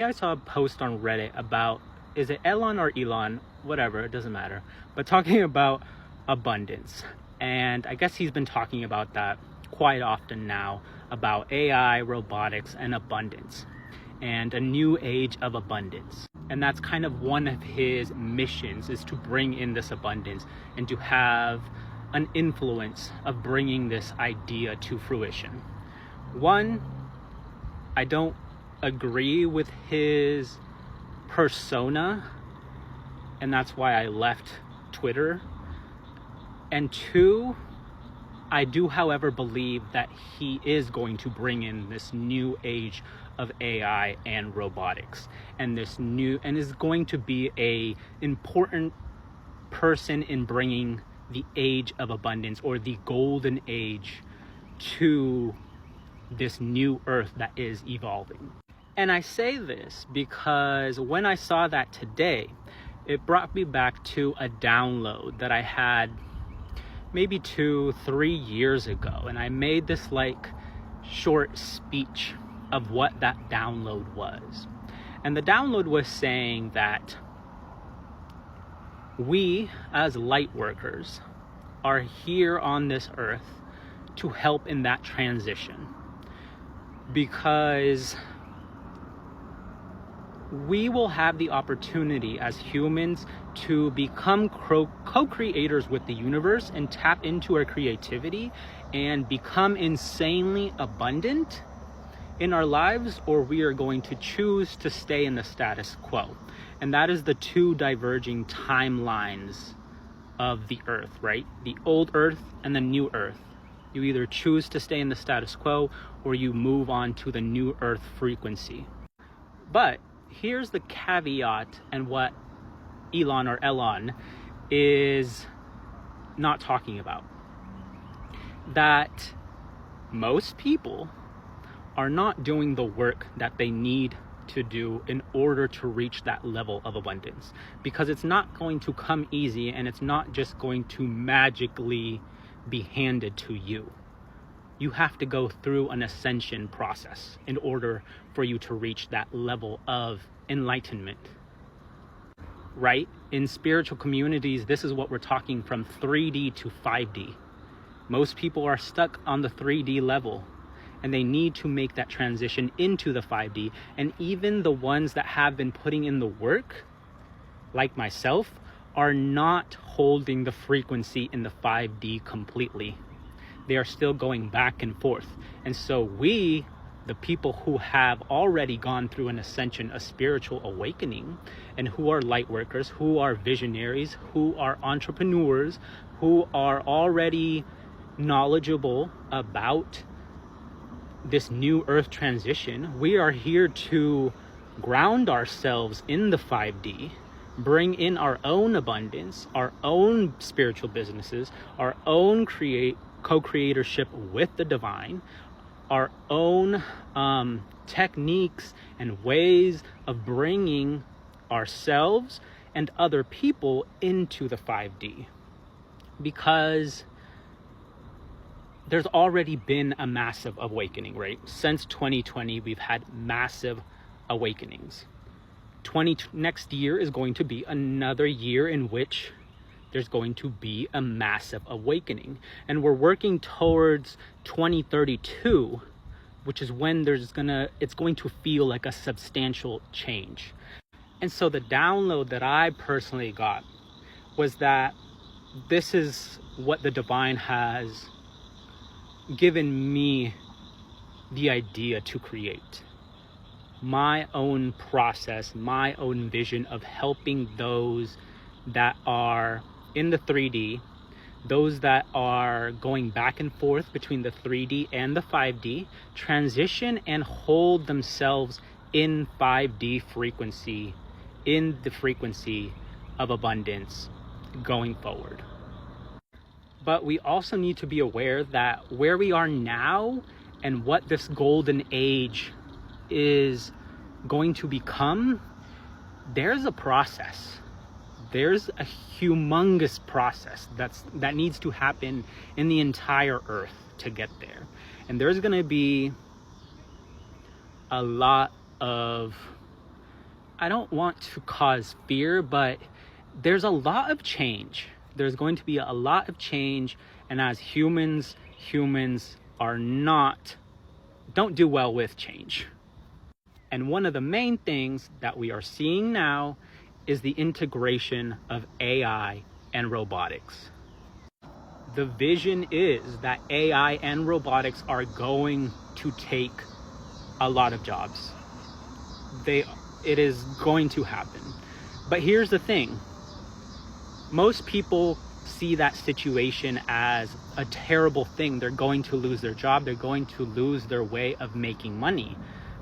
I saw a post on Reddit about, is it Elon or Elon? Whatever, it doesn't matter. But talking about abundance. And I guess he's been talking about that quite often now, about AI, robotics, and abundance. And a new age of abundance. And that's kind of one of his missions, is to bring in this abundance and to have an influence of bringing this idea to fruition. One, I don't agree with his persona, and that's why I left Twitter. And two, I do, however, believe that he is going to bring in this new age of AI and robotics, and is going to be a important person in bringing the age of abundance, or the golden age, to this new earth that is evolving. And I say this because when I saw that today, it brought me back to a download that I had maybe 2-3 years ago. And I made this short speech of what that download was. And the download was saying that we as light workers are here on this earth to help in that transition, because we will have the opportunity as humans to become co-creators with the universe and tap into our creativity and become insanely abundant in our lives, or we are going to choose to stay in the status quo. And that is the two diverging timelines of the earth, right? The old earth and the new earth. You either choose to stay in the status quo or you move on to the new earth frequency. But here's the caveat, and what Elon is not talking about. That most people are not doing the work that they need to do in order to reach that level of abundance, because it's not going to come easy, and it's not just going to magically be handed to you. You have to go through an ascension process in order for you to reach that level of enlightenment, right? In spiritual communities, this is what we're talking, from 3D to 5D. Most people are stuck on the 3D level, and they need to make that transition into the 5D. And even the ones that have been putting in the work, like myself, are not holding the frequency in the 5D completely. They are still going back and forth. And so we, the people who have already gone through an ascension, a spiritual awakening, and who are light workers, who are visionaries, who are entrepreneurs, who are already knowledgeable about this new earth transition, we are here to ground ourselves in the 5D, bring in our own abundance, our own spiritual businesses, our own co-creatorship with the divine, our own techniques and ways of bringing ourselves and other people into the 5D. Because there's already been a massive awakening, right? Since 2020, we've had massive awakenings. Next year is going to be another year in which there's going to be a massive awakening. And we're working towards 2032, which is when it's going to feel like a substantial change. And so the download that I personally got was that this is what the divine has given me the idea to create. My own process, my own vision of helping those that are in the 3D, those that are going back and forth between the 3D and the 5D, transition and hold themselves in 5D frequency, in the frequency of abundance going forward. But we also need to be aware that where we are now and what this golden age is going to become, there's a process. There's a humongous process that needs to happen in the entire earth to get there. And there's going to be a lot of I don't want to cause fear, but there's a lot of change. There's going to be a lot of change, and as humans don't do well with change. And one of the main things that we are seeing now is the integration of AI and robotics. The vision is that AI and robotics are going to take a lot of jobs. It is going to happen. But here's the thing. Most people see that situation as a terrible thing. They're going to lose their job. They're going to lose their way of making money.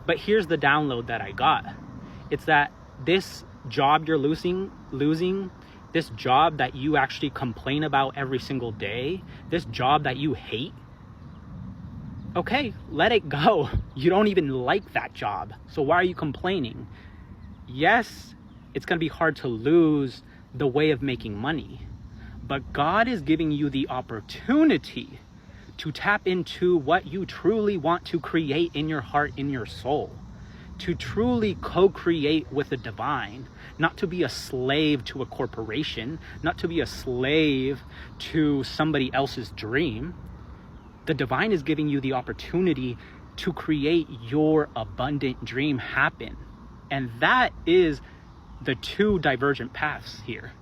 But here's the download that I got. It's that this job you're losing, this job that you actually complain about every single day, this job that you hate, okay, let it go. You don't even like that job. So why are you complaining? Yes, it's going to be hard to lose the way of making money, but God is giving you the opportunity to tap into what you truly want to create in your heart, in your soul, to truly co-create with the divine, not to be a slave to a corporation, not to be a slave to somebody else's dream. The divine is giving you the opportunity to create your abundant dream happen. And that is the two divergent paths here.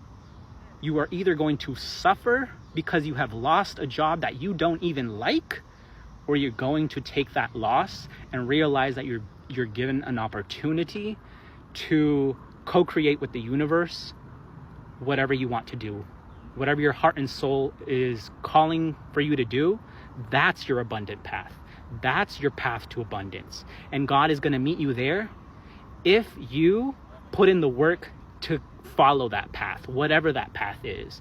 You are either going to suffer because you have lost a job that you don't even like, or you're going to take that loss and realize that you're given an opportunity to co-create with the universe whatever you want to do. Whatever your heart and soul is calling for you to do, that's your abundant path. That's your path to abundance. And God is going to meet you there if you put in the work to follow that path, whatever that path is.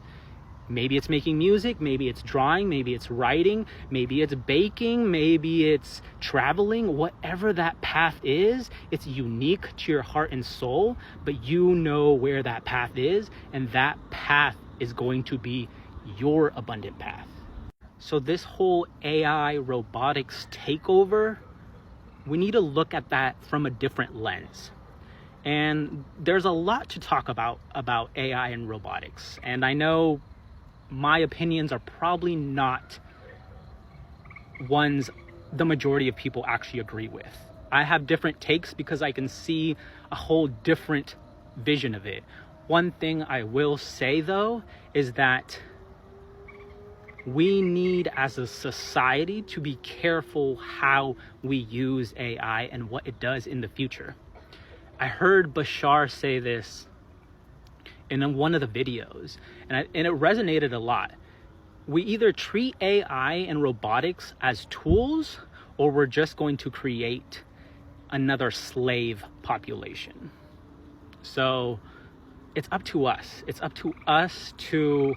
Maybe it's making music, maybe it's drawing, maybe it's writing, maybe it's baking, maybe it's traveling. Whatever that path is, it's unique to your heart and soul, but you know where that path is, and that path is going to be your abundant path. So this whole AI robotics takeover, we need to look at that from a different lens. And there's a lot to talk about AI and robotics. And I know my opinions are probably not ones the majority of people actually agree with. I have different takes because I can see a whole different vision of it. One thing I will say though is that we need as a society to be careful how we use AI and what it does in the future. I heard Bashar say this in one of the videos, and it resonated a lot. We either treat AI and robotics as tools, or we're just going to create another slave population. So it's up to us. It's up to us to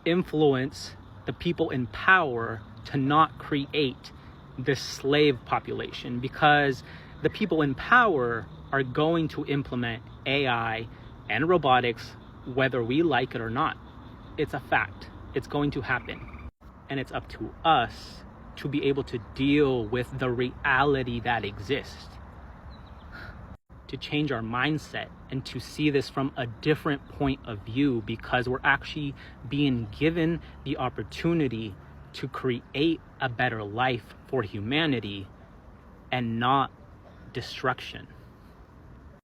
influence the people in power to not create this slave population, because the people in power are going to implement AI and robotics whether we like it or not. It's a fact. It's going to happen. And it's up to us to be able to deal with the reality that exists, to change our mindset and to see this from a different point of view, because we're actually being given the opportunity to create a better life for humanity and not destruction.